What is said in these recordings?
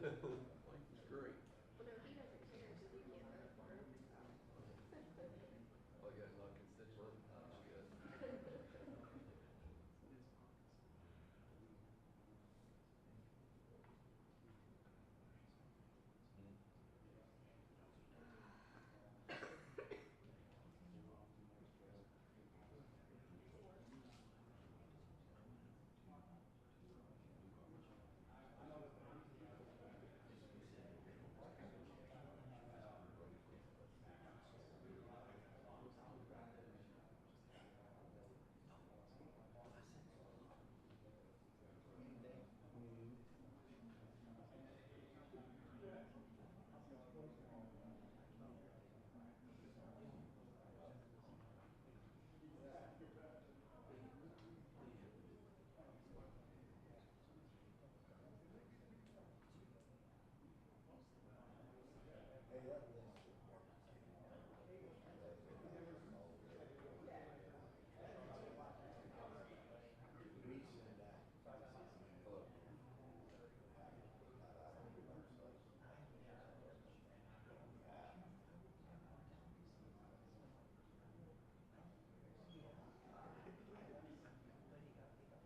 It's great. Well, no, he doesn't care, so we can't vote for him. Oh, you got a lot of constituents. That's good.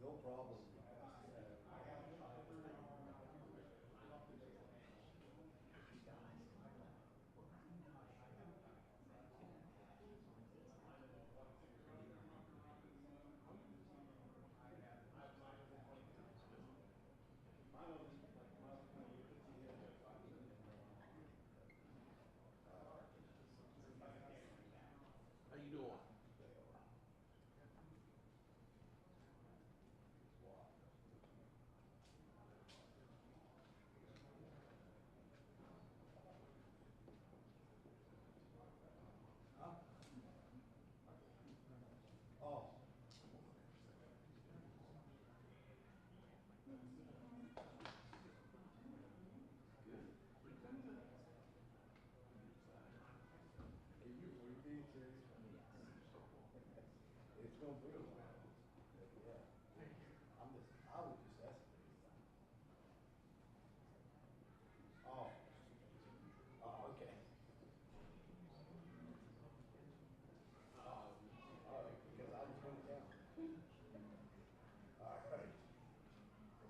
No problem. How you doing? Huh? Oh. Good. Are you being serious? It's gonna be a while. Yeah. I was just asking. Oh. Oh, okay. All right, because I was going down. All right. So,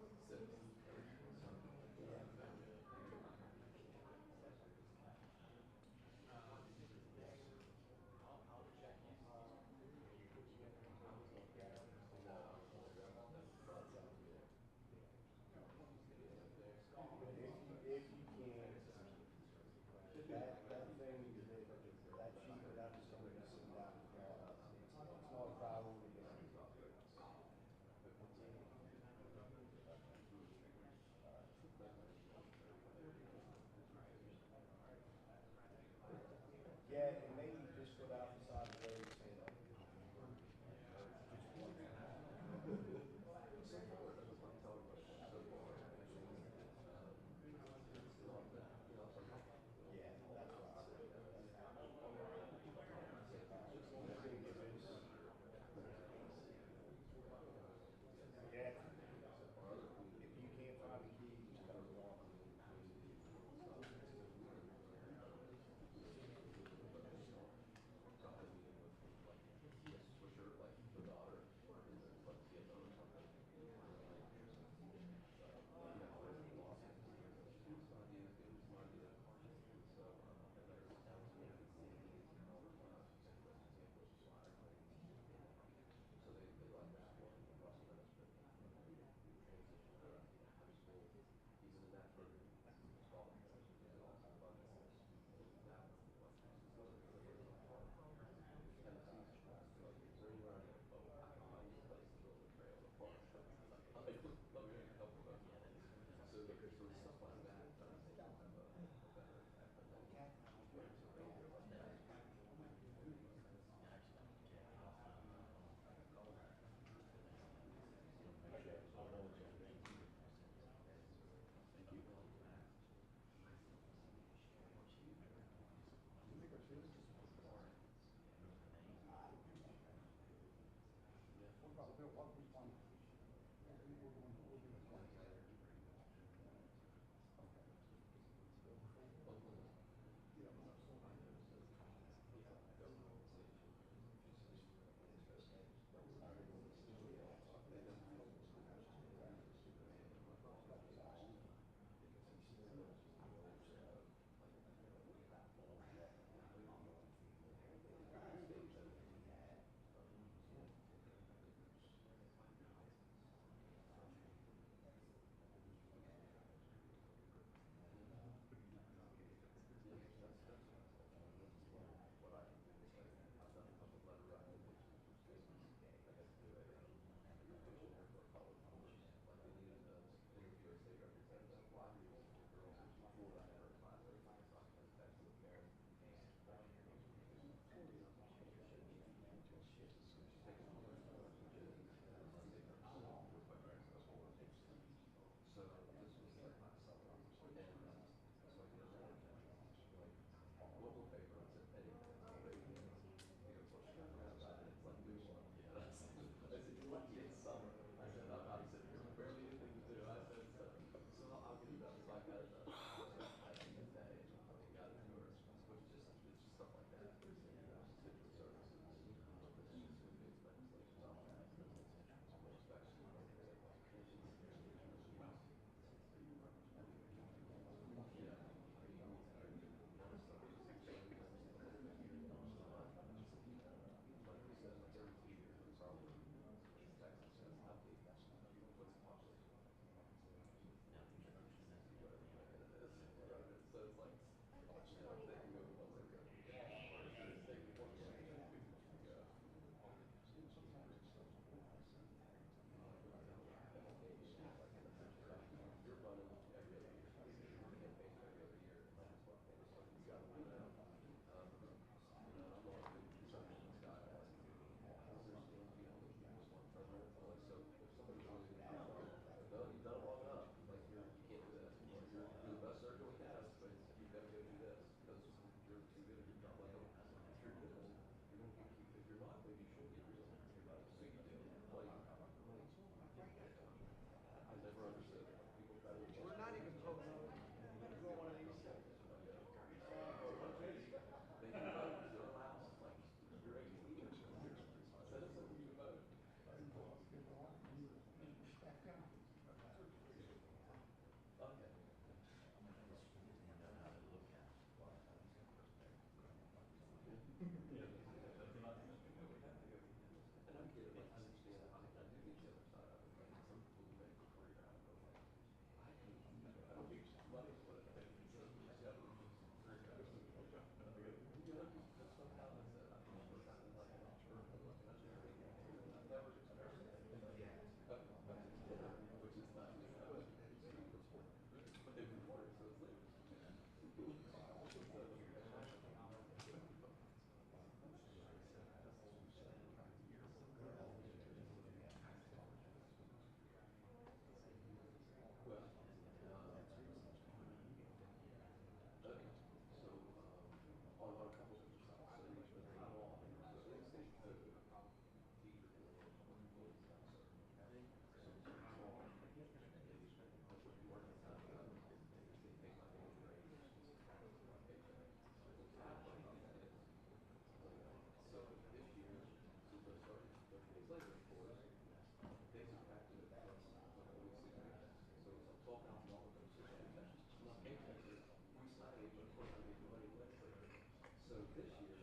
So this year,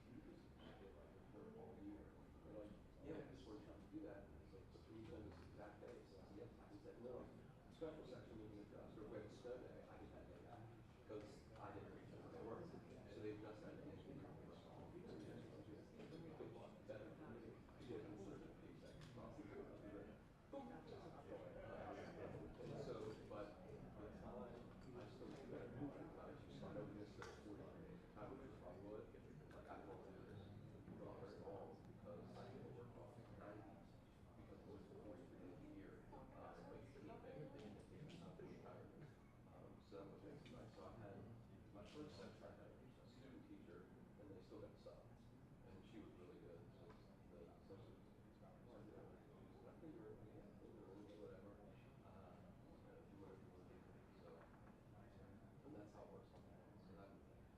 you just get like a her all year. They're like, yeah, we just weren't trying to do that. And it's like, so can you tell us exact dates? And I said, yes. He said, no, special section we can adjust, or if we have a snow day, I get that day back. Because I didn't reach out to work. So they adjust that day. So you're better for me to get a certain paycheck possible. And so, but the time I still do that, sometimes you start over this at 49 days. I wish if I would, like I won't do this for very long because I can work off 90 because it was 43 days a year. But you can't make it in after retirement. So that was makes it nice. So I had my first section, I had a student teacher, and they still got sub, and she was really good. So the substitute, I think you're whatever. If you whatever you want to do. So, and that's how it works on that. So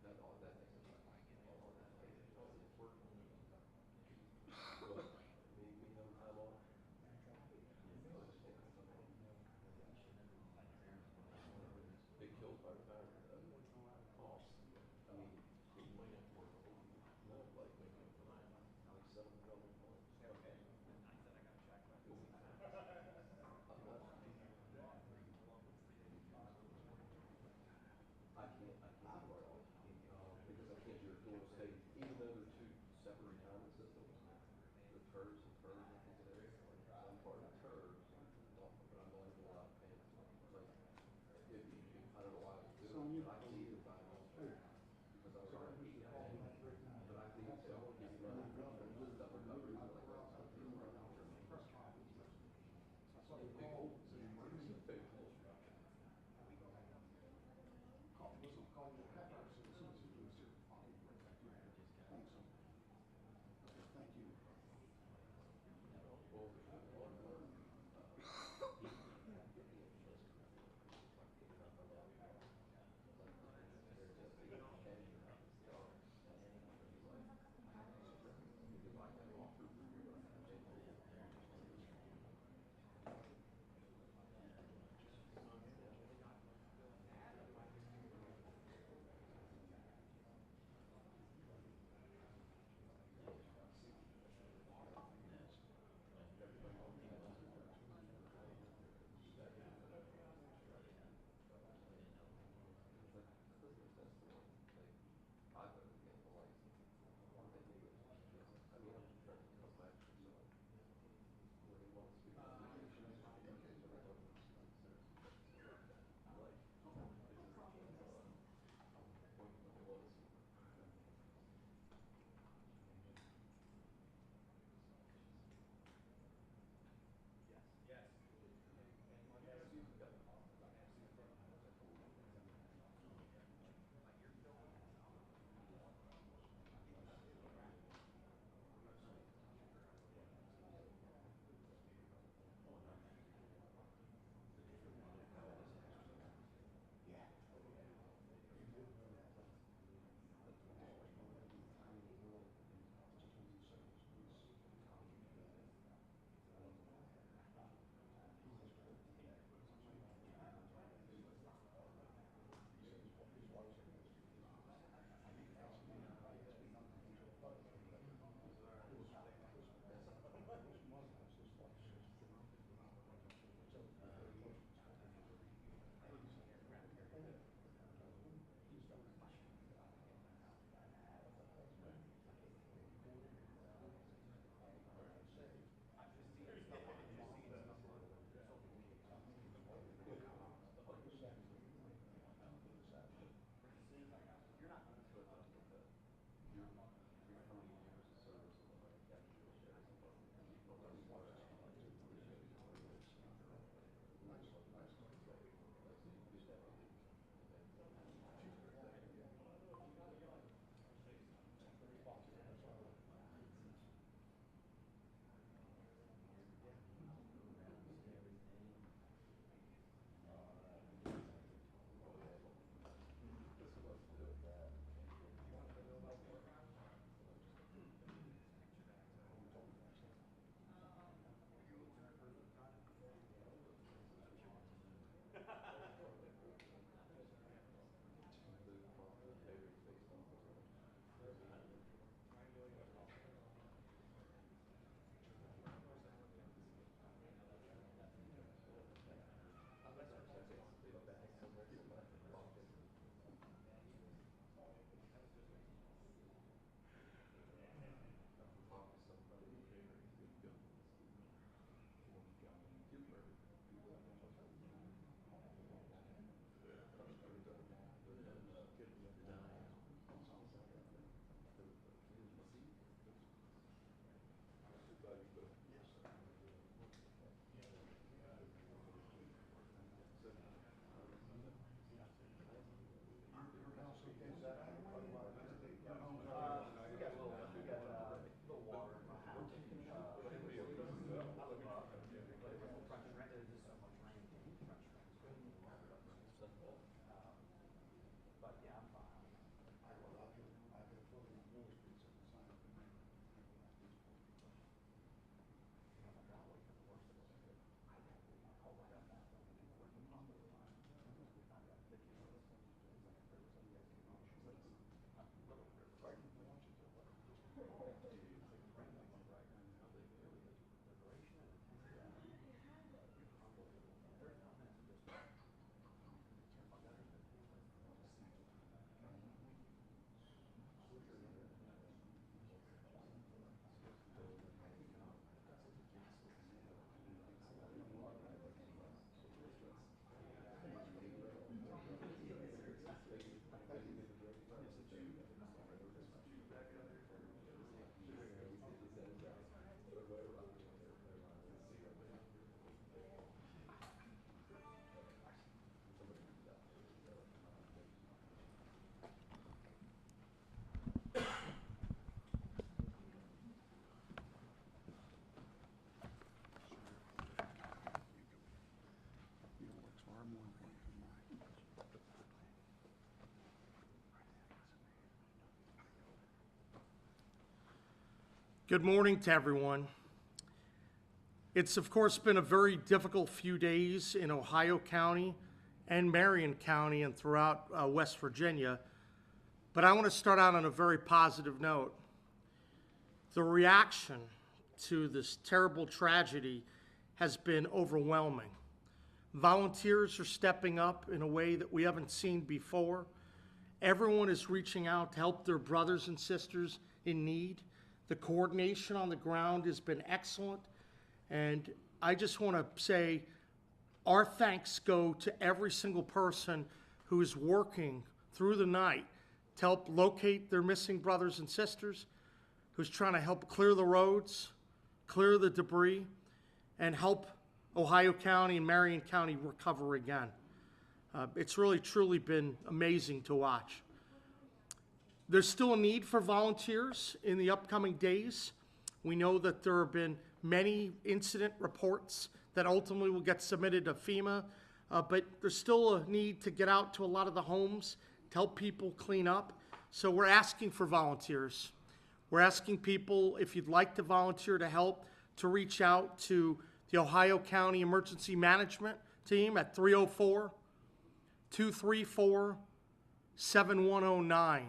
that all that makes it like all that all this work. But me having time off. Big kills by retirement. Cost. Good morning to everyone. It's of course been a very difficult few days in Ohio County and Marion County and throughout West Virginia, but I want to start out on a very positive note. The reaction to this terrible tragedy has been overwhelming. Volunteers are stepping up in a way that we haven't seen before. Everyone is reaching out to help their brothers and sisters in need. The coordination on the ground has been excellent, and I just want to say our thanks go to every single person who is working through the night to help locate their missing brothers and sisters, who's trying to help clear the roads, clear the debris, and help Ohio County and Marion County recover again. It's really, truly been amazing to watch. There's still a need for volunteers in the upcoming days. We know that there have been many incident reports that ultimately will get submitted to FEMA, but there's still a need to get out to a lot of the homes to help people clean up. So we're asking for volunteers. We're asking people, if you'd like to volunteer to help, to reach out to the Ohio County Emergency Management Team at 304-234-7109.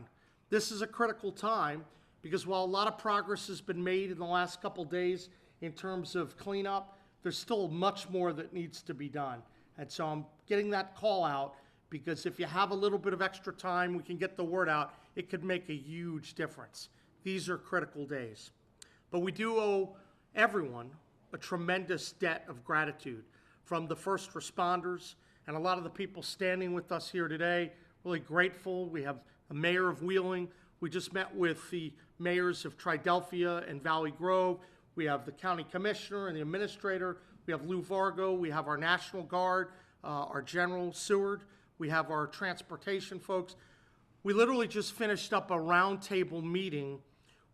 This is a critical time because while a lot of progress has been made in the last couple days in terms of cleanup, there's still much more that needs to be done. And so I'm getting that call out because if you have a little bit of extra time, we can get the word out. It could make a huge difference. These are critical days. But we do owe everyone a tremendous debt of gratitude, from the first responders and a lot of the people standing with us here today. Really grateful. We have the mayor of Wheeling. We just met with the mayors of Triadelphia and Valley Grove. We have the county commissioner and the administrator. We have Lou Vargo. We have our National Guard, our General Seward. We have our transportation folks. We literally just finished up a roundtable meeting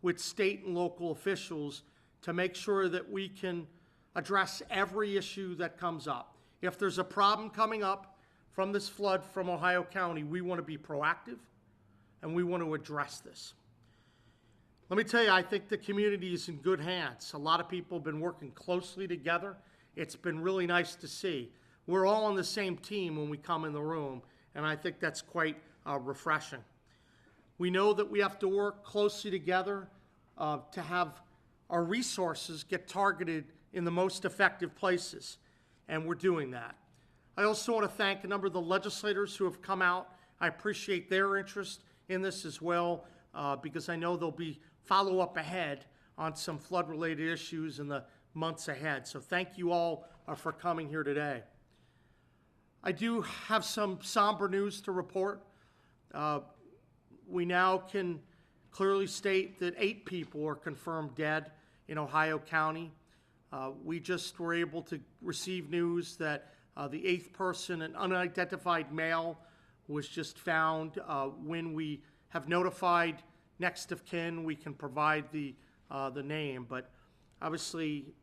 with state and local officials to make sure that we can address every issue that comes up. If there's a problem coming up from this flood from Ohio County, we want to be proactive and we want to address this. Let me tell you, I think the community is in good hands. A lot of people have been working closely together. It's been really nice to see. We're all on the same team when we come in the room, and I think that's quite refreshing. We know that we have to work closely together to have our resources get targeted in the most effective places, and we're doing that. I also want to thank a number of the legislators who have come out. I appreciate their interest in this as well, because I know there'll be follow-up ahead on some flood-related issues in the months ahead. So thank you all for coming here today. I do have some somber news to report. We now can clearly state that 8 people are confirmed dead in Ohio County. We just were able to receive news that the 8th person, an unidentified male, was just found. When we have notified next of kin, we can provide the name, but obviously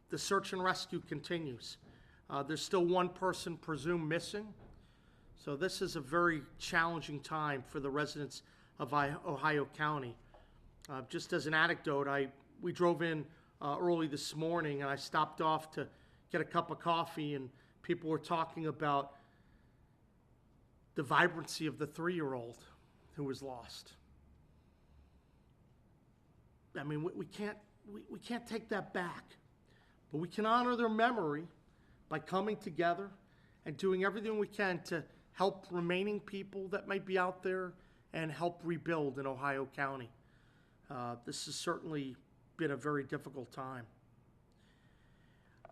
the search and rescue continues. There's still 1 person presumed missing, so this is a very challenging time for the residents of Ohio County. Just as an anecdote, we drove in early this morning and I stopped off to get a cup of coffee, and people were talking about the vibrancy of the 3-year-old who was lost. I mean, we can't take that back, but we can honor their memory by coming together and doing everything we can to help remaining people that might be out there and help rebuild in Ohio County. This has certainly been a very difficult time.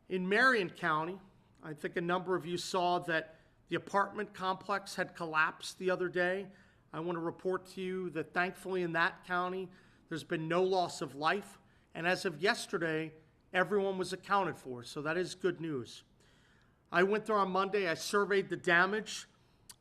In Marion County, I think a number of you saw that the apartment complex had collapsed the other day. I want to report to you that thankfully in that county, there's been no loss of life. And as of yesterday, everyone was accounted for. So that is good news. I went there on Monday. I surveyed the damage.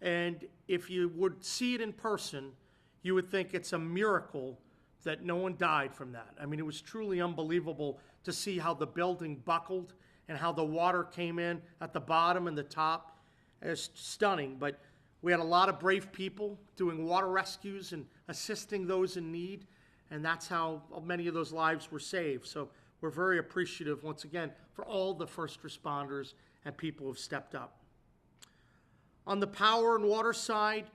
And if you would see it in person, you would think it's a miracle that no one died from that. I mean, it was truly unbelievable to see how the building buckled and how the water came in at the bottom and the top. It's stunning, but we had a lot of brave people doing water rescues and assisting those in need. and that's how many of those lives were saved. So we're very appreciative, once again, for all the first responders and people who have stepped up. On the power and water side,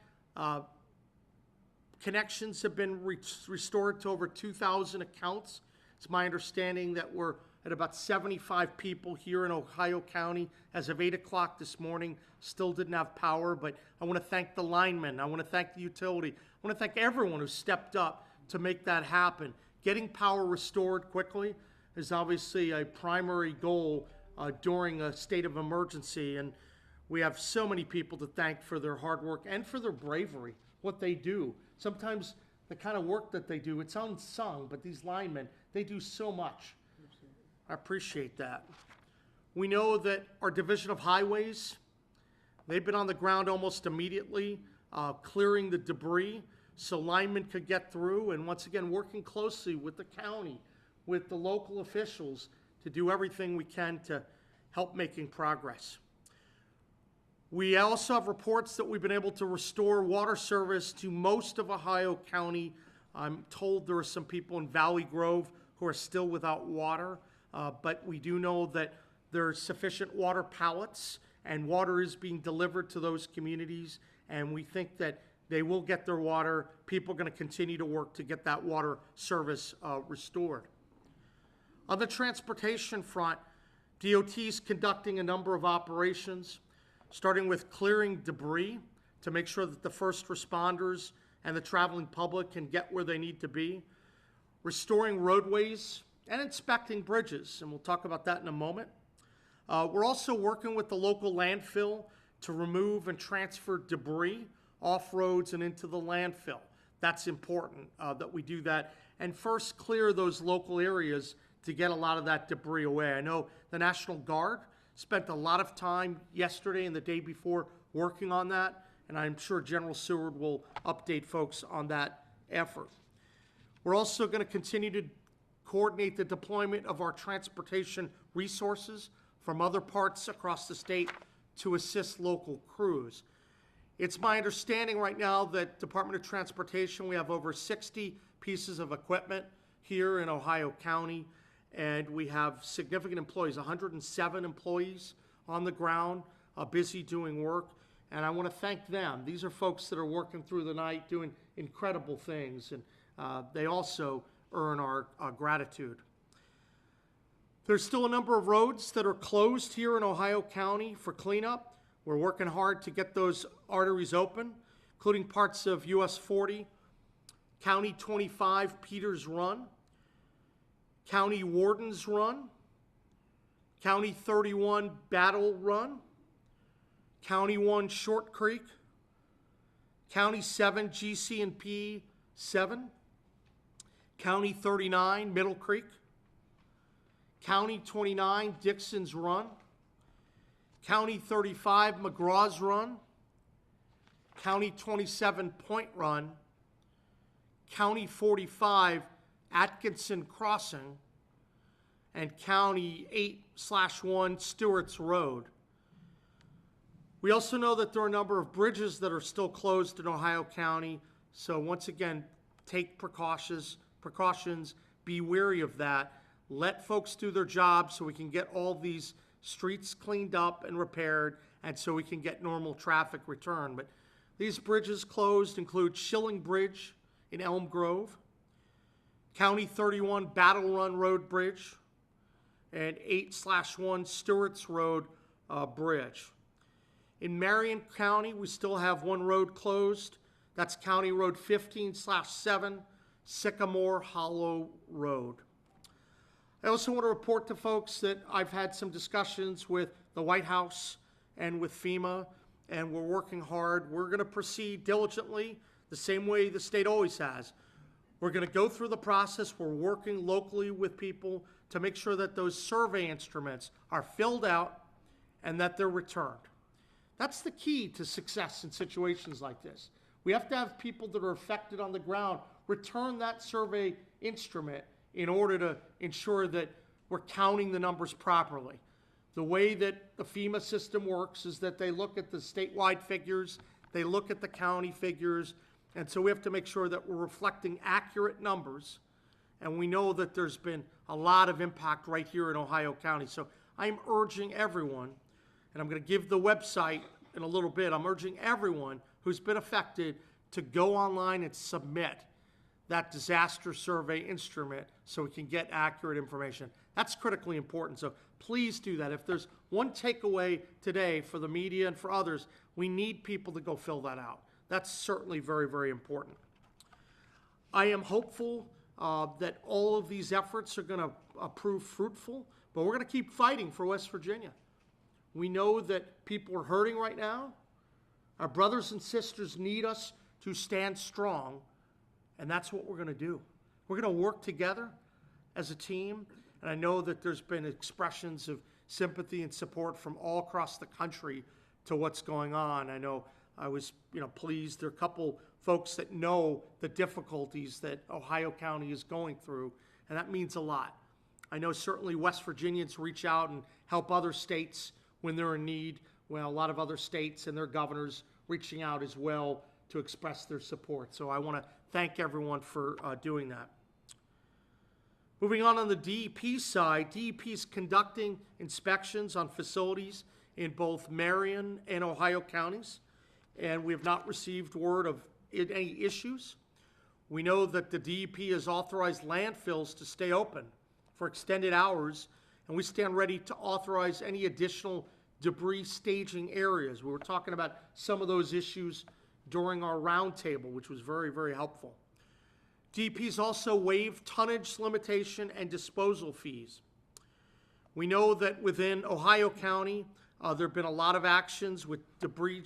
connections have been restored to over 2,000 accounts. It's my understanding that we're at about 75 people here in Ohio County as of 8 o'clock this morning. Still didn't have power, but I want to thank the linemen. I want to thank the utility. I want to thank everyone who stepped up to make that happen. Getting power restored quickly is obviously a primary goal during a state of emergency, and we have so many people to thank for their hard work and for their bravery, what they do. Sometimes the kind of work that they do, it's unsung, but these linemen, they do so much. I appreciate that. We know that our Division of Highways, they've been on the ground almost immediately, clearing the debris so linemen could get through, and once again, working closely with the county, with the local officials to do everything we can to help making progress. We also have reports that we've been able to restore water service to most of Ohio County. I'm told there are some people in Valley Grove who are still without water, but we do know that there's sufficient water pallets and water is being delivered to those communities, and we think that they will get their water. People are going to continue to work to get that water service restored. On the transportation front, DOT is conducting a number of operations, starting with clearing debris to make sure that the first responders and the traveling public can get where they need to be, restoring roadways, and inspecting bridges, and we'll talk about that in a moment. We're also working with the local landfill to remove and transfer debris off roads and into the landfill. That's important that we do that, and first clear those local areas to get a lot of that debris away. I know the National Guard spent a lot of time yesterday and the day before working on that, and I'm sure General Seward will update folks on that effort. We're also going to continue to coordinate the deployment of our transportation resources from other parts across the state to assist local crews. It's my understanding right now that Department of Transportation, we have over 60 pieces of equipment here in Ohio County, and we have significant employees, 107 employees on the ground, busy doing work, and I want to thank them. These are folks that are working through the night doing incredible things, and they also earn our gratitude. There's still a number of roads that are closed here in Ohio County for cleanup. We're working hard to get those arteries open, including parts of US 40, County 25 Peters Run, County Warden's Run, County 31 Battle Run, County 1 Short Creek, County 7 GC&P 7, County 39 Middle Creek, County 29 Dixon's Run, County 35 McGraw's Run, County 27 Point Run, County 45 Atkinson Crossing, and County 8/1 Stewart's Road. We also know that there are a number of bridges that are still closed in Ohio County, so once again, take precautions, be wary of that. Let folks do their job so we can get all these streets cleaned up and repaired, and so we can get normal traffic return. But these bridges closed include Schilling Bridge in Elm Grove, County 31 Battle Run Road Bridge, and 8/1 Stewart's Road Bridge. In Marion County, we still have one road closed. That's County Road 15/7, Sycamore Hollow Road. I also want to report to folks that I've had some discussions with the White House and with FEMA, and we're working hard. We're going to proceed diligently the same way the state always has. We're going to go through the process. We're working locally with people to make sure that those survey instruments are filled out and that they're returned. That's the key to success in situations like this. We have to have people that are affected on the ground return that survey instrument in order to ensure that we're counting the numbers properly. The way that the FEMA system works is that they look at the statewide figures, they look at the county figures, and so we have to make sure that we're reflecting accurate numbers And we know that there's been a lot of impact right here in Ohio County. So I'm urging everyone, and I'm going to give the website in a little bit, I'm urging everyone who's been affected to go online and submit that disaster survey instrument so we can get accurate information. That's critically important, so please do that. If there's one takeaway today for the media and for others, we need people to go fill that out. That's certainly very, very important. I am hopeful that all of these efforts are going to prove fruitful, but we're going to keep fighting for West Virginia. We know that people are hurting right now. Our brothers and sisters need us to stand strong, and that's what we're going to do. We're going to work together as a team, and I know that there's been expressions of sympathy and support from all across the country to what's going on. I know I was, pleased. There are a couple folks that know the difficulties that Ohio County is going through, and that means a lot. I know certainly West Virginians reach out and help other states when they're in need. Well, a lot of other states and their governors reaching out as well to express their support. So I want to thank everyone for doing that. Moving on the DEP side, DEP is conducting inspections on facilities in both Marion and Ohio counties, and we have not received word of any issues. We know that the DEP has authorized landfills to stay open for extended hours, and we stand ready to authorize any additional debris staging areas. We were talking about some of those issues during our roundtable, which was very, very helpful. DEP's also waived tonnage limitation and disposal fees. We know that within Ohio County, there have been a lot of actions with debris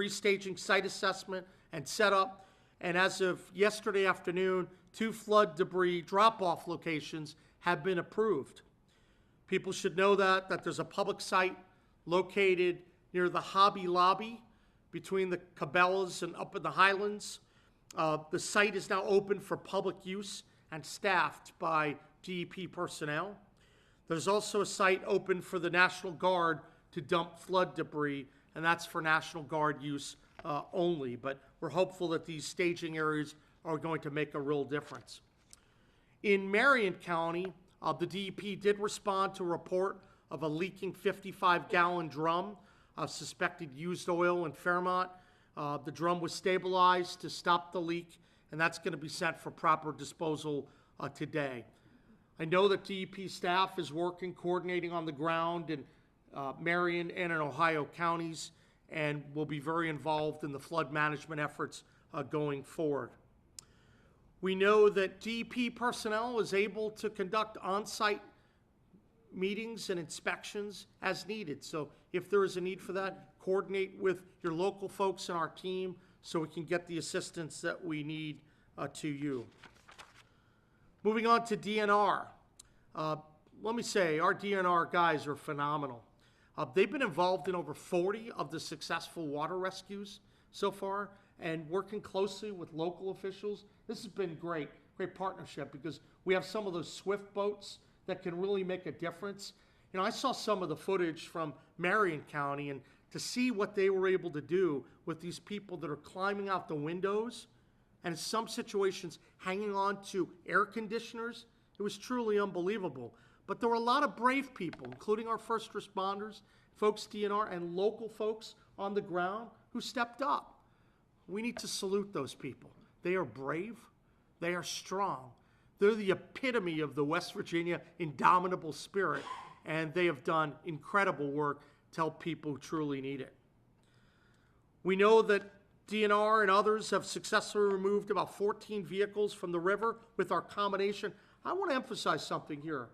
staging, site assessment, and setup. And as of yesterday afternoon, 2 flood debris drop-off locations have been approved. People should know that there's a public site located near the Hobby Lobby between the Cabela's and up in the Highlands. The site is now open for public use and staffed by DEP personnel. There's also a site open for the National Guard to dump flood debris, and that's for National Guard use only. But we're hopeful that these staging areas are going to make a real difference. In Marion County, the DEP did respond to a report of a leaking 55-gallon drum of suspected used oil in Fairmont. The drum was stabilized to stop the leak, and that's going to be sent for proper disposal today. I know that DEP staff is working, coordinating on the ground in Marion and in Ohio counties, and will be very involved in the flood management efforts going forward. We know that DEP personnel is able to conduct on-site meetings and inspections as needed. So if there is a need for that, coordinate with your local folks in our team so we can get the assistance that we need to you. Moving on to DNR. Let me say, our DNR guys are phenomenal. They've been involved in over 40 of the successful water rescues so far, and working closely with local officials. This has been great partnership, because we have some of those swift boats that can really make a difference. I saw some of the footage from Marion County, and to see what they were able to do with these people that are climbing out the windows, and in some situations hanging on to air conditioners, it was truly unbelievable. But there were a lot of brave people, including our first responders, folks DNR, and local folks on the ground who stepped up. We need to salute those people. They are brave. They are strong. They're the epitome of the West Virginia indomitable spirit, and they have done incredible work to help people who truly need it. We know that DNR and others have successfully removed about 14 vehicles from the river with our combination. I want to emphasize something here.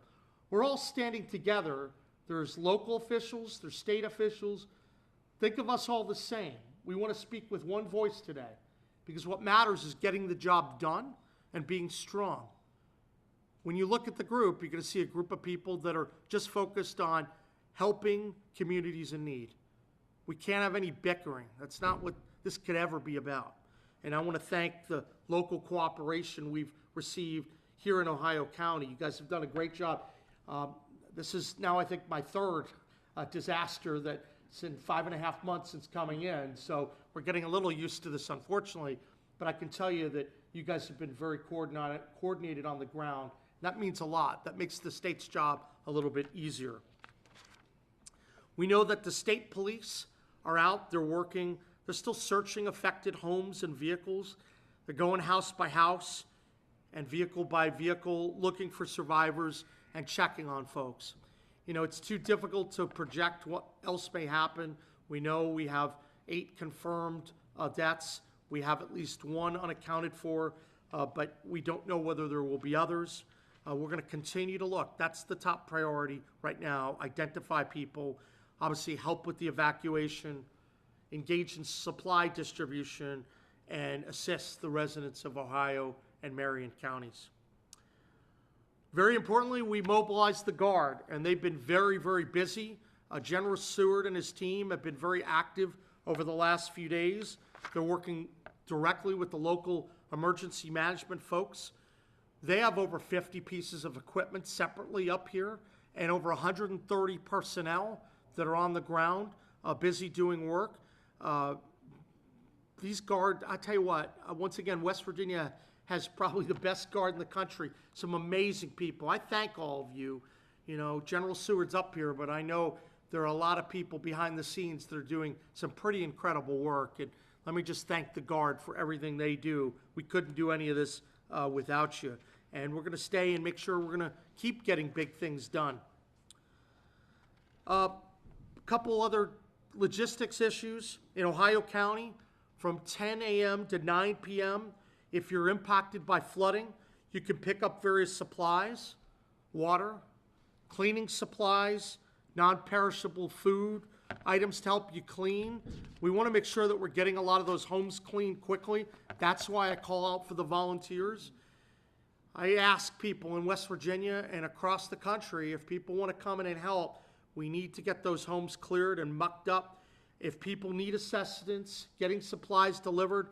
We're all standing together. There's local officials, there's state officials. Think of us all the same. We want to speak with one voice today, because what matters is getting the job done and being strong. When you look at the group, you're going to see a group of people that are just focused on helping communities in need. We can't have any bickering. That's not what this could ever be about. And I want to thank the local cooperation we've received here in Ohio County. You guys have done a great job. This is now, I think, my third disaster that's in 5.5 months since coming in. So we're getting a little used to this, unfortunately. But I can tell you that You guys have been very coordinated on the ground. That means a lot. That makes the state's job a little bit easier. We know that the state police are out, they're working, they're still searching affected homes and vehicles. They're going house by house and vehicle by vehicle, looking for survivors and checking on folks. You know, it's too difficult to project what else may happen. We know we have 8 confirmed deaths. We have at least 1 unaccounted for, but we don't know whether there will be others. We're going to continue to look. That's the top priority right now. Identify people, obviously help with the evacuation, engage in supply distribution, and assist the residents of Ohio and Marion counties. Very importantly, we mobilized the Guard, and they've been very, very busy. General Seward and his team have been very active over the last few days. They're working directly with the local emergency management folks. They have over 50 pieces of equipment separately up here and over 130 personnel that are on the ground, busy doing work. These Guard, I tell you what, once again, West Virginia has probably the best Guard in the country. Some amazing people. I thank all of you. You know, General Seward's up here, but I know there are a lot of people behind the scenes that are doing some pretty incredible work. And let me just thank the Guard for everything they do. We couldn't do any of this without you. And we're going to stay and make sure we're going to keep getting big things done. A couple other logistics issues. In Ohio County, from 10 a.m. to 9 p.m., if you're impacted by flooding, you can pick up various supplies, water, cleaning supplies, non-perishable food, items to help you clean. We want to make sure that we're getting a lot of those homes cleaned quickly. That's why I call out for the volunteers. I ask people in West Virginia and across the country, if people want to come in and help, we need to get those homes cleared and mucked up. If people need assistance, getting supplies delivered,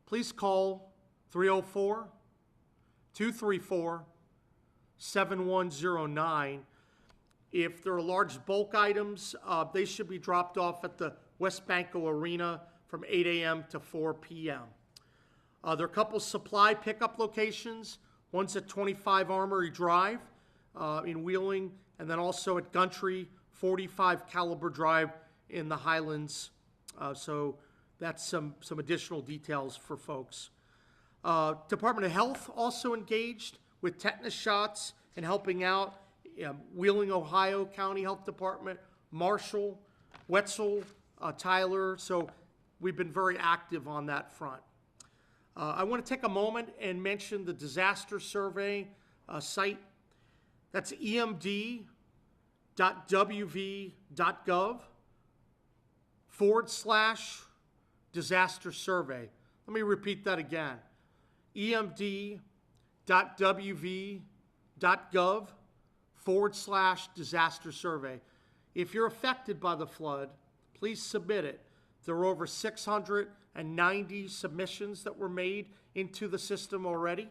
please call 304-234-7109. If there are large bulk items, they should be dropped off at the West Banco Arena from 8 a.m. to 4 p.m. There are a couple supply pickup locations. One's at 25 Armory Drive in Wheeling, and then also at Gantry 45 Caliber Drive in the Highlands. So that's some additional details for folks. Department of Health also engaged with tetanus shots and helping out. Wheeling, Ohio County Health Department, Marshall, Wetzel, Tyler. So we've been very active on that front. I want to take a moment and mention the disaster survey site. That's emd.wv.gov/disaster survey. Let me repeat that again. emd.wv.gov/disaster survey. If you're affected by the flood, please submit it. There are over 690 submissions that were made into the system already.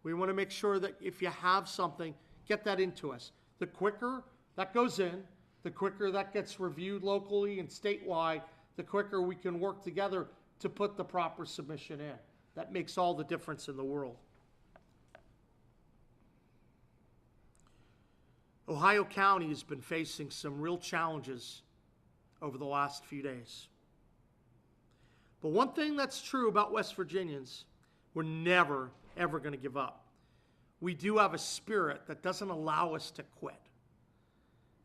We want to make sure that if you have something, get that into us. The quicker that goes in, the quicker that gets reviewed locally and statewide, the quicker we can work together to put the proper submission in. That makes all the difference in the world. Ohio County has been facing some real challenges over the last few days. But one thing that's true about West Virginians, we're never, ever going to give up. We do have a spirit that doesn't allow us to quit.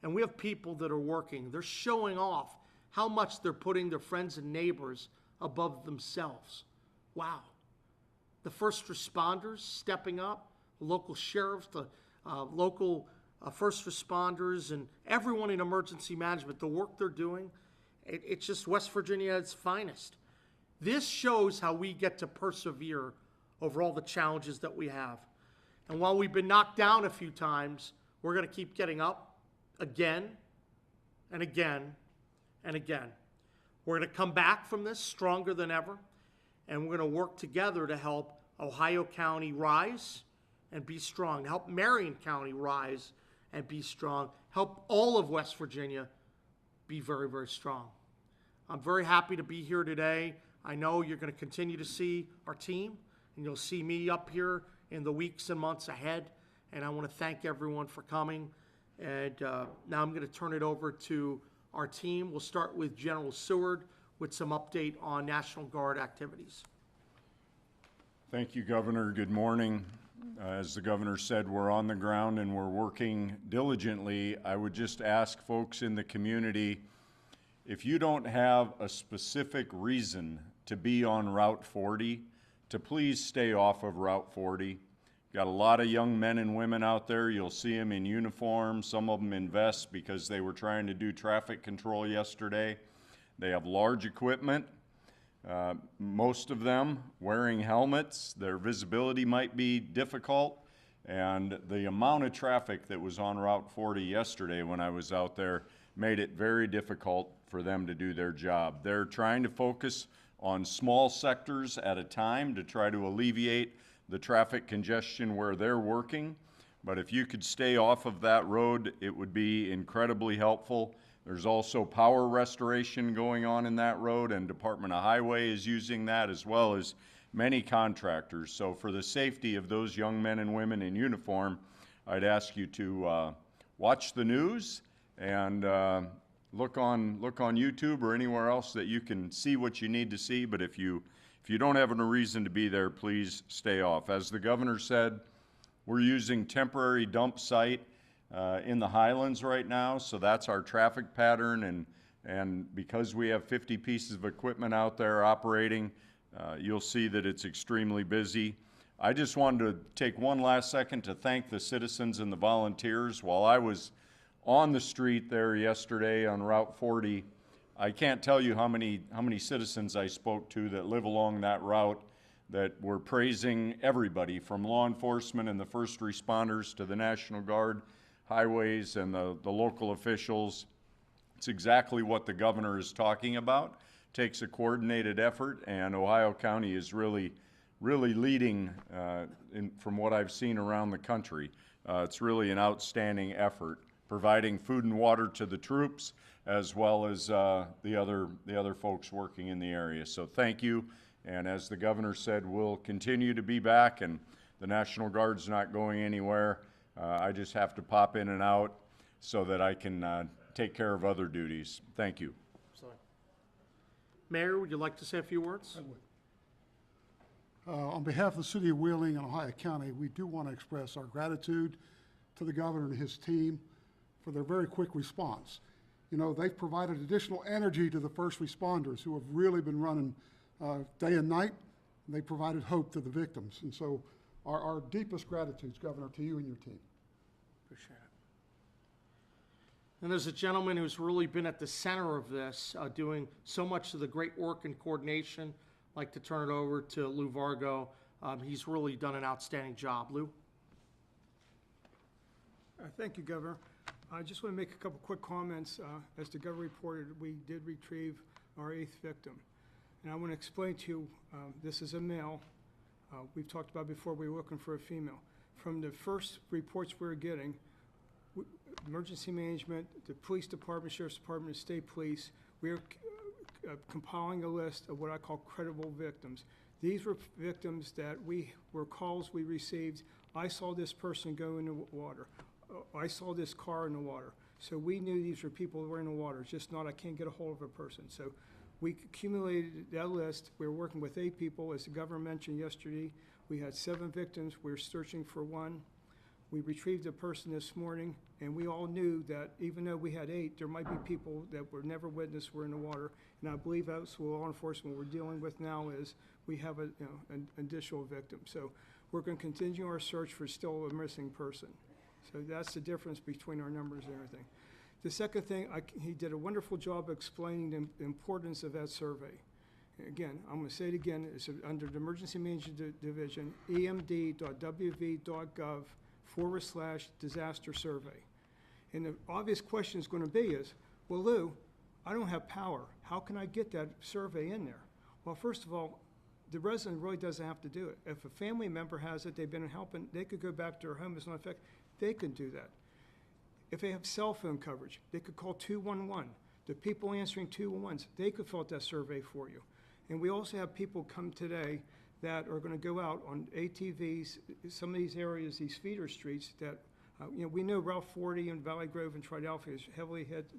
And we have people that are working. They're showing off how much they're putting their friends and neighbors above themselves. Wow. The first responders stepping up, the local sheriffs, the local first responders, and everyone in emergency management, the work they're doing, it's just West Virginia at its finest. This shows how we get to persevere over all the challenges that we have. And while we've been knocked down a few times, we're going to keep getting up again and again and again. We're going to come back from this stronger than ever, and we're going to work together to help Ohio County rise and be strong, help Marion County rise and be strong, help all of West Virginia be very, very strong. I'm very happy to be here today. I know you're going to continue to see our team and you'll see me up here in the weeks and months ahead. And I want to thank everyone for coming. And now I'm going to turn it over to our team. We'll start with General Seward with some update on National Guard activities. Thank you, Governor. Good morning. As the governor said, we're on the ground and we're working diligently. I would just ask folks in the community, if you don't have a specific reason to be on Route 40, to please stay off of Route 40. Got a lot of young men and women out there. You'll see them in uniform, some of them in vests because they were trying to do traffic control yesterday. They have large equipment. Most of them wearing helmets. Their visibility might be difficult, and the amount of traffic that was on Route 40 yesterday when I was out there made it very difficult for them to do their job. They're trying to focus on small sectors at a time to try to alleviate the traffic congestion where they're working, but if you could stay off of that road, it would be incredibly helpful. There's also power restoration going on in that road, and Department of Highway is using that, as well as many contractors. So for the safety of those young men and women in uniform, I'd ask you to watch the news and look on YouTube or anywhere else that you can see what you need to see. But if you don't have a reason to be there, please stay off. As the governor said, we're using temporary dump site in the Highlands right now, so that's our traffic pattern, and because we have 50 pieces of equipment out there operating, you'll see that it's extremely busy. I just wanted to take one last second to thank the citizens and the volunteers. While I was on the street there yesterday on Route 40, I can't tell you how many citizens I spoke to that live along that route that were praising everybody from law enforcement and the first responders to the National Guard, highways, and the local officials. It's exactly what the governor is talking about. It takes a coordinated effort, and Ohio County is really leading from what I've seen around the country. It's really an outstanding effort, providing food and water to the troops, as well as the other folks working in the area. So thank you, and as the governor said, we'll continue to be back, and the National Guard's not going anywhere. I just have to pop in and out so that I can take care of other duties. Thank you. Sorry. Mayor, would you like to say a few words? I would. On behalf of the City of Wheeling and Ohio County, we do want to express our gratitude to the governor and his team for their very quick response. You know, they've provided additional energy to the first responders who have really been running day and night. And they provided hope to the victims. And so our deepest gratitude, Governor, to you and your team. Appreciate it. And there's a gentleman who's really been at the center of this, doing so much of the great work and coordination. I'd like to turn it over to Lou Vargo. He's really done an outstanding job. Lou? Thank you, Governor. I just want to make a couple quick comments. As the governor reported, we did retrieve our 8th victim. And I want to explain to you, this is a male. We've talked about before, we were looking for a female. From the first reports we were getting, emergency management, the police department, sheriff's department, state police, we are compiling a list of what I call credible victims. These were victims that were calls we received. I saw this person go in the water. I saw this car in the water. So we knew these were people who were in the water. It's just not, I can't get a hold of a person. So we accumulated that list. We were working with 8 people. As the governor mentioned yesterday, we had 7 victims. We're searching for 1. We retrieved a person this morning, and we all knew that even though we had 8, there might be people that were never witnessed were in the water. And I believe that's what law enforcement we're dealing with now is we have an additional victim. So we're going to continue our search for still a missing person. So that's the difference between our numbers and everything. The second thing, he did a wonderful job explaining the importance of that survey. Again, I'm going to say it again, it's under the Emergency Management Division, emd.wv.gov/disaster survey. And the obvious question is going to be is, well, Lou, I don't have power. How can I get that survey in there? Well, first of all, the resident really doesn't have to do it. If a family member has it, they've been helping, they could go back to their home, it's not affected, they can do that. If they have cell phone coverage, they could call 211. The people answering 211s, they could fill out that survey for you. And we also have people come today that are going to go out on ATVs, some of these areas, these feeder streets that, we know Route 40 and Valley Grove and Triadelphia is heavily hit,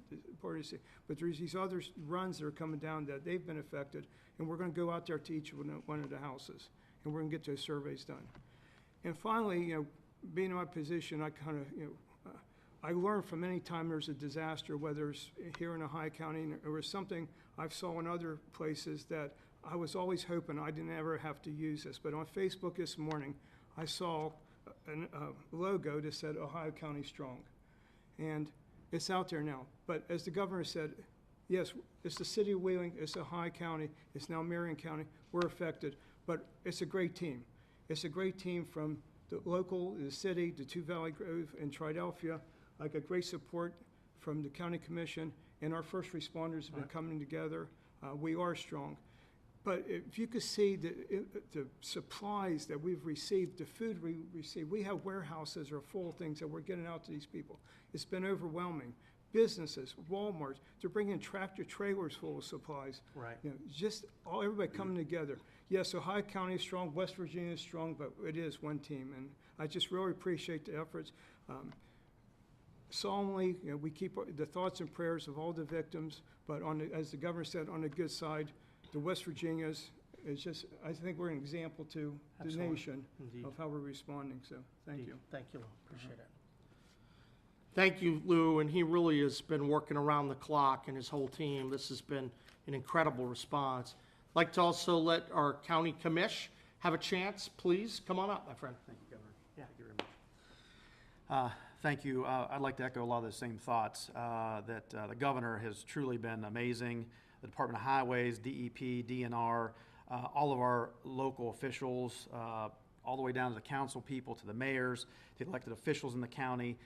but there's these other runs that are coming down that they've been affected, and we're going to go out there to each one of the houses, and we're going to get those surveys done. And finally, being in my position, I kind of, I learned from any time there's a disaster, whether it's here in Ohio County or something I've saw in other places, that I was always hoping I didn't ever have to use this. But on Facebook this morning, I saw a logo that said Ohio County Strong. And it's out there now. But as the governor said, yes, it's the city of Wheeling, it's Ohio County, it's now Marion County, we're affected. But it's a great team. It's a great team from the local, the city, the two Valley Grove and Triadelphia. I got great support from the county commission, and our first responders have been coming together. We are strong. But if you could see the supplies that we've received, the food we received, we have warehouses that are full of things that we're getting out to these people. It's been overwhelming. Businesses, Walmart, they're bringing tractor trailers full of supplies. Right. Just everybody coming together. Yes, Ohio County is strong, West Virginia is strong, but it is one team. And I just really appreciate the efforts. Solemnly, we keep the thoughts and prayers of all the victims, but as the governor said, on the good side, the West Virginias is just, I think we're an example to the Excellent. nation Indeed. of how we're responding, so thank you. Thank you, Lou. Appreciate it. Thank you, Lou, and he really has been working around the clock and his whole team. This has been an incredible response. I'd like to also let our county commish have a chance. Please, come on up, my friend. Thank you, Governor. Yeah. Thank you very much. Thank you. I'd like to echo a lot of the same thoughts, that the governor has truly been amazing. The Department of Highways, DEP, DNR, all of our local officials, all the way down to the council people, to the mayors, to the elected officials in the county,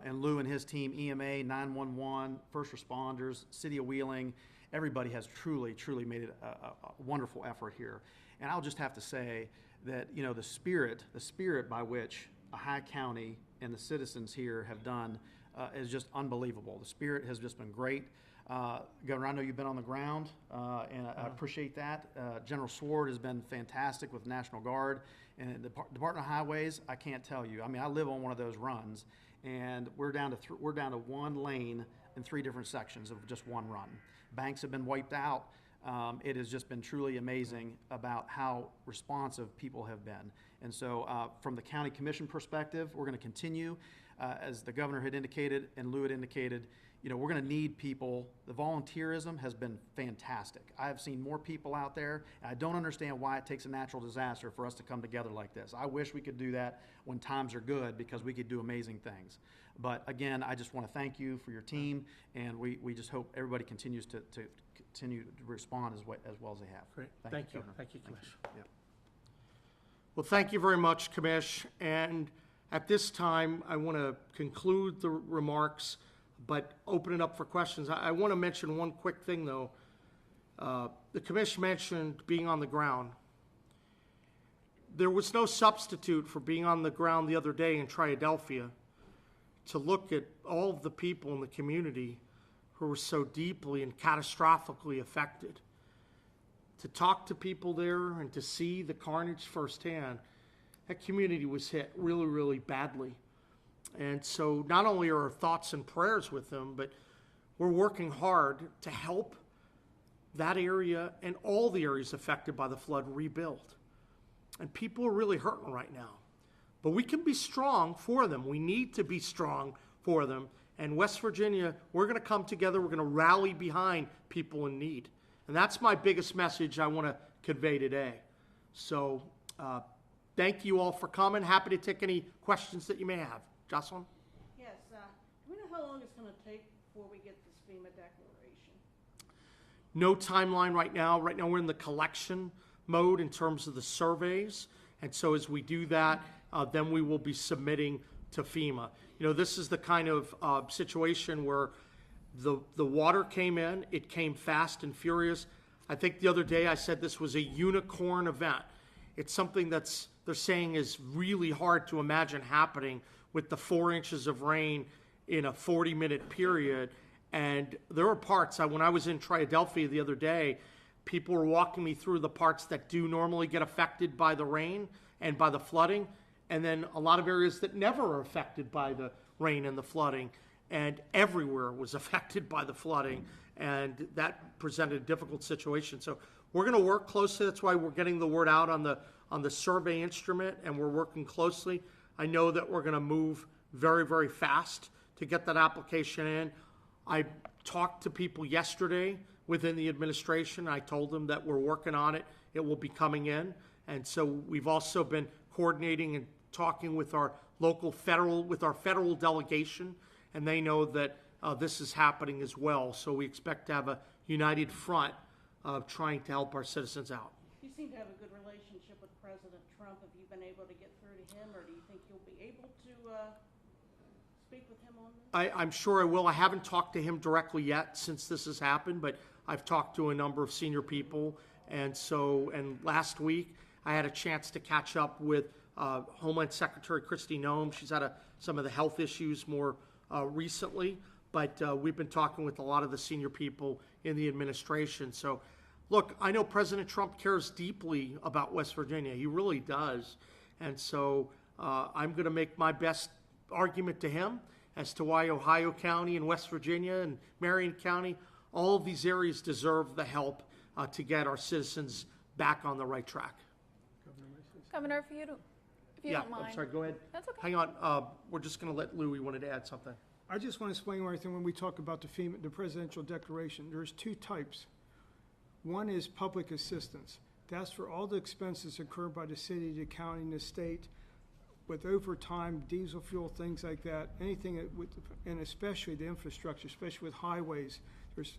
and Lou and his team, EMA, 911, first responders, City of Wheeling, everybody has truly, truly made it a wonderful effort here. And I'll just have to say that, the spirit by which Ohio County and the citizens here have done is just unbelievable. The spirit has just been great. Governor, I know you've been on the ground, and I appreciate that. General Sword has been fantastic with National Guard, and the Department of Highways, I can't tell you. I mean, I live on one of those runs, and we're down to one lane in 3 different sections of just one run. Banks have been wiped out. It has just been truly amazing about how responsive people have been. And so from the county commission perspective, we're going to continue, as the governor had indicated and Lou had indicated, we're going to need people. The volunteerism has been fantastic. I have seen more people out there, and I don't understand why it takes a natural disaster for us to come together like this. I wish we could do that when times are good, because we could do amazing things. But again, I just want to thank you for your team, and we just hope everybody continues to continue to respond as well as they have. Great. Thank you. Governor. Thank you, Commish. Yeah. Well, thank you very much, Commish. And at this time, I want to conclude the remarks, but open it up for questions. I want to mention one quick thing, though. The Commission mentioned being on the ground. There was no substitute for being on the ground the other day in Triadelphia to look at all of the people in the community who were so deeply and catastrophically affected. To talk to people there and to see the carnage firsthand, that community was hit really, really badly. And so not only are our thoughts and prayers with them, but we're working hard to help that area and all the areas affected by the flood rebuild. And people are really hurting right now. But we can be strong for them. We need to be strong for them. And West Virginia, we're going to come together. We're going to rally behind people in need. And that's my biggest message I want to convey today. So thank you all for coming. Happy to take any questions that you may have. Jocelyn? Yes, do we know how long it's going to take before we get this FEMA declaration? No timeline right now. Right now we're in the collection mode in terms of the surveys. And so as we do that, then we will be submitting to FEMA. This is the kind of situation where the water came in. It came fast and furious. I think the other day I said this was a unicorn event. It's something they're saying is really hard to imagine happening with the 4 inches of rain in a 40-minute period. And there were parts, when I was in Triadelphia the other day, people were walking me through the parts that do normally get affected by the rain and by the flooding, and then a lot of areas that never are affected by the rain and the flooding, and everywhere was affected by the flooding, and that presented a difficult situation. So we're going to work closely. That's why we're getting the word out on the survey instrument, and we're working closely. I know that we're going to move very, very fast to get that application in. I talked to people yesterday within the administration. I told them that we're working on it. It will be coming in. And so we've also been coordinating and talking with our federal delegation, and they know that this is happening as well. So we expect to have a united front of trying to help our citizens out. You seem to have a good relationship with President Trump. Have you been able to get through to him, or do you think you'll be able to speak with him on this? I'm sure I will. I haven't talked to him directly yet since this has happened, but I've talked to a number of senior people. And last week I had a chance to catch up with Homeland Secretary Kristi Noem. She's had some of the health issues more recently, but we've been talking with a lot of the senior people in the administration. So look, I know President Trump cares deeply about West Virginia. He really does. And so I'm going to make my best argument to him as to why Ohio County and West Virginia and Marion County, all of these areas deserve the help to get our citizens back on the right track. Governor, if you don't mind. I'm sorry, go ahead. That's okay. Hang on, we're just going to let Louie wanted to add something. I just want to explain one thing when we talk about the presidential declaration. There's two types. One is public assistance. That's for all the expenses incurred by the city, the county, and the state with overtime, diesel fuel, things like that, anything and especially the infrastructure, especially with highways. There's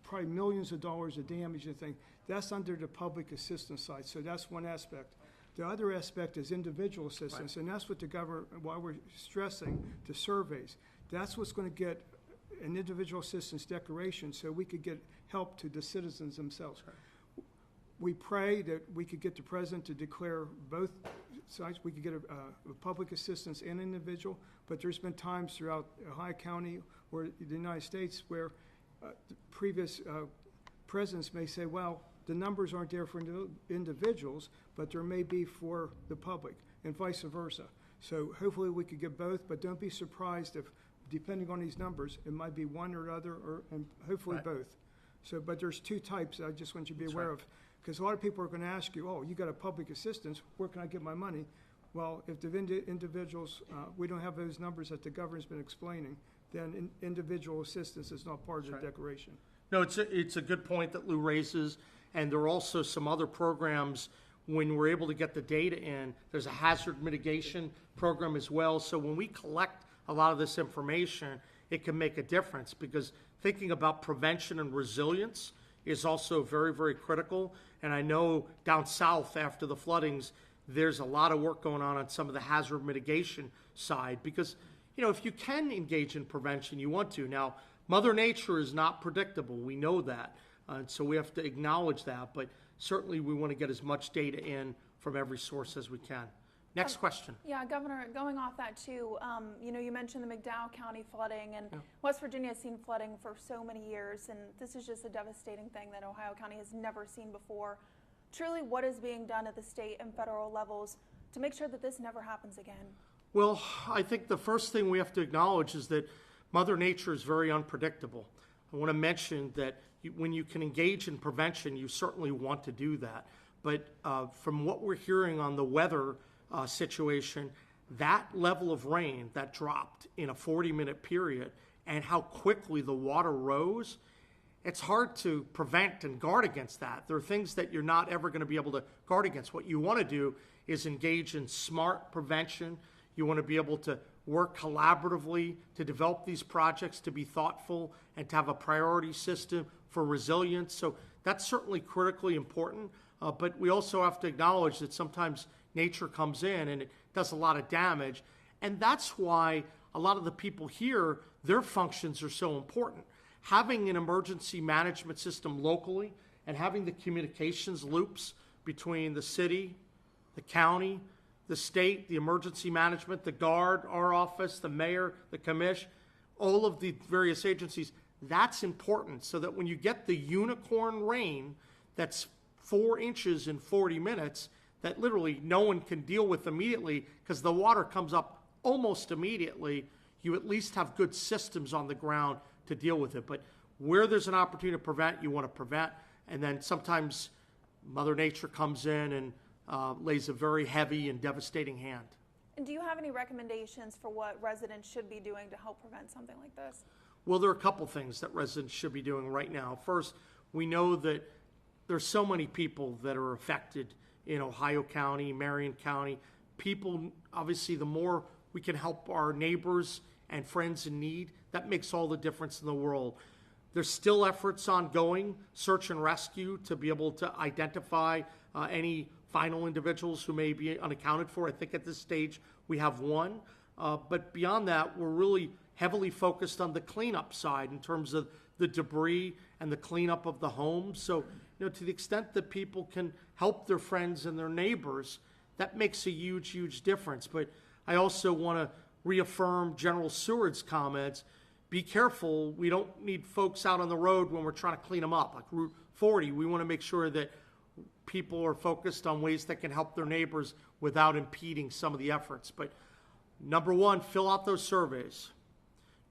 probably millions of dollars of damage and things. That's under the public assistance side, so that's one aspect. The other aspect is individual assistance, and that's what the government, why we're stressing the surveys. That's what's going to get an individual assistance declaration so we could get help to the citizens themselves. We pray that we could get the president to declare both sides. We could get a public assistance and individual, but there's been times throughout Ohio County or the United States where the previous presidents may say, well, the numbers aren't there for individuals, but there may be for the public, and vice versa. So hopefully we could get both, but don't be surprised if, depending on these numbers, it might be one or other, and hopefully both. So, but there's two types I just want you to be aware of, because a lot of people are going to ask you, oh, you got a public assistance, where can I get my money? Well, if the individuals, we don't have those numbers that the governor's been explaining, then individual assistance is not part of the declaration. No, it's a good point that Lou raises, and there are also some other programs when we're able to get the data in. There's a hazard mitigation program as well. So when we collect a lot of this information, it can make a difference, because thinking about prevention and resilience is also very, very critical. And I know down south after the floodings, there's a lot of work going on some of the hazard mitigation side, because, you know, if you can engage in prevention, you want to. Now, Mother Nature is not predictable. We know that. And so we have to acknowledge that, but certainly we want to get as much data in from every source as we can. Next question. Yeah, Governor, going off that too, you know, you mentioned the McDowell County flooding, and West Virginia has seen flooding for so many years, and this is just a devastating thing that Ohio County has never seen before. Truly, what is being done at the state and federal levels to make sure that this never happens again? Well, I think the first thing we have to acknowledge is that Mother Nature is very unpredictable. I want to mention that when you can engage in prevention, you certainly want to do that. But from what we're hearing on the weather situation, that level of rain that dropped in a 40-minute period and how quickly the water rose, it's hard to prevent and guard against that. There are things that you're not ever going to be able to guard against. What you want to do is engage in smart prevention. You want to be able to work collaboratively to develop these projects, to be thoughtful, and to have a priority system for resilience. So that's certainly critically important, but we also have to acknowledge that sometimes nature comes in and it does a lot of damage, and that's why a lot of the people here, their functions are so important. Having an emergency management system locally and having the communications loops between the city, the county, the state, the emergency management, the guard, our office, the mayor, the commish, all of the various agencies, that's important so that when you get the unicorn rain that's 4 inches in 40 minutes that literally no one can deal with immediately because the water comes up almost immediately, you at least have good systems on the ground to deal with it. But where there's an opportunity to prevent, you want to prevent. And then sometimes Mother Nature comes in and lays a very heavy and devastating hand. And do you have any recommendations for what residents should be doing to help prevent something like this? Well, there are a couple things that residents should be doing right now. First, we know that there's so many people that are affected in Ohio County, Marion County. People, obviously, the more we can help our neighbors and friends in need, that makes all the difference in the world. There's still efforts ongoing, search and rescue, to be able to identify any final individuals who may be unaccounted for. I think at this stage we have one. But beyond that, we're really heavily focused on the cleanup side in terms of the debris and the cleanup of the homes. So, to the extent that people can help their friends and their neighbors, that makes a huge, huge difference. But I also want to reaffirm General Seward's comments. Be careful. We don't need folks out on the road when we're trying to clean them up. Like Route 40, we want to make sure that people are focused on ways that can help their neighbors without impeding some of the efforts. But number one, fill out those surveys.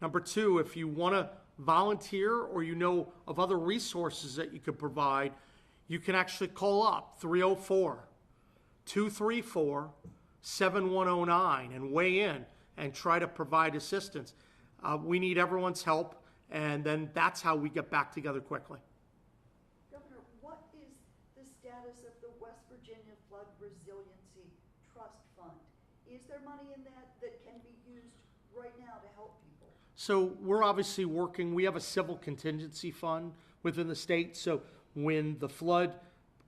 Number two, if you want to volunteer or you know of other resources that you could provide, you can actually call up 304-234-7109 and weigh in and try to provide assistance. We need everyone's help, and then that's how we get back together quickly. Governor, what is the status of the West Virginia Flood Resiliency Trust Fund? Is there money in that can be used right now to help people? So we're obviously working, we have a civil contingency fund within the state. So when the flood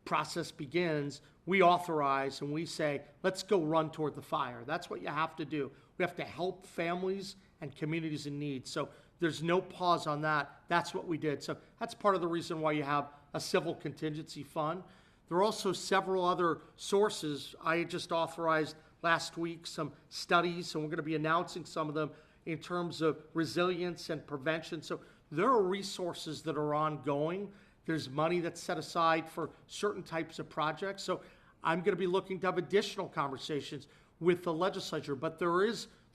process begins, we authorize and we say, let's go run toward the fire. That's what you have to do. We have to help families and communities in need. So there's no pause on that. That's what we did. So that's part of the reason why you have a civil contingency fund. There are also several other sources. I just authorized last week some studies, and we're going to be announcing some of them in terms of resilience and prevention. So there are resources that are ongoing. There's money that's set aside for certain types of projects. So I'm going to be looking to have additional conversations with the legislature, but there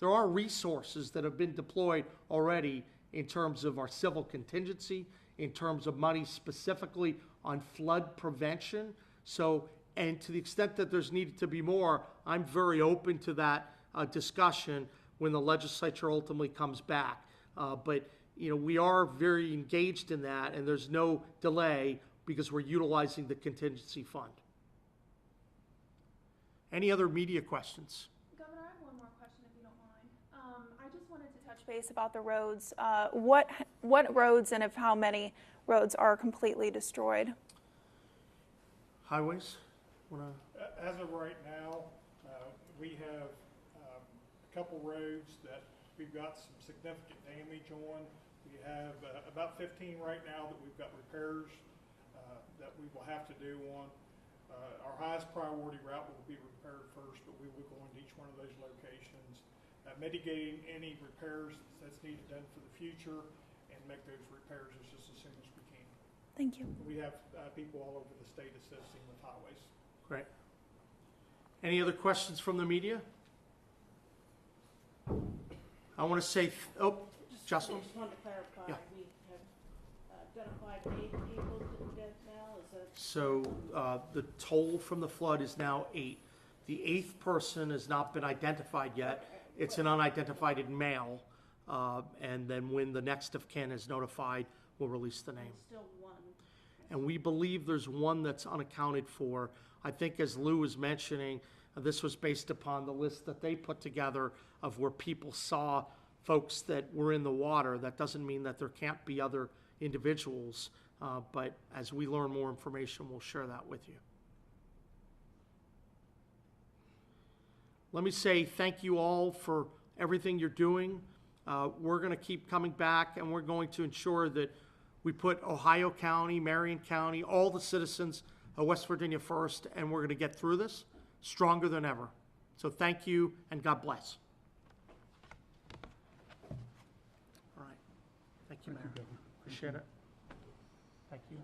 are resources that have been deployed already in terms of our civil contingency, in terms of money specifically on flood prevention. So, and to the extent that there's needed to be more, I'm very open to that discussion when the legislature ultimately comes back. But we are very engaged in that, and there's no delay because we're utilizing the contingency fund. Any other media questions? Governor, I have one more question if you don't mind. I just wanted to touch base about the roads. What roads and if how many roads are completely destroyed? Highways? As of right now, we have a couple roads that we've got some significant damage on. We have about 15 right now that we've got repairs that we will have to do on. Our highest priority route will be repaired first, but we will go into each one of those locations, mitigating any repairs that's needed done for the future, and make those repairs just as soon as we can. Thank you. We have people all over the state assisting with highways. Great. Any other questions from the media? I want to say, Jocelyn? I just wanted to clarify, Yeah. we have identified 8 people dead now, is that? So the toll from the flood is now 8. The 8th person has not been identified yet. It's an unidentified male. And then when the next of kin is notified, we'll release the name. Still 1. And we believe there's one that's unaccounted for. I think as Lou was mentioning, this was based upon the list that they put together of where people saw folks that were in the water. That doesn't mean that there can't be other individuals, but as we learn more information, we'll share that with you. Let me say thank you all for everything you're doing. We're going to keep coming back, and we're going to ensure that we put Ohio County, Marion County, all the citizens of West Virginia first, and we're going to get through this stronger than ever. So thank you, and God bless. All right. Thank you, Mayor. Appreciate it. Thank you.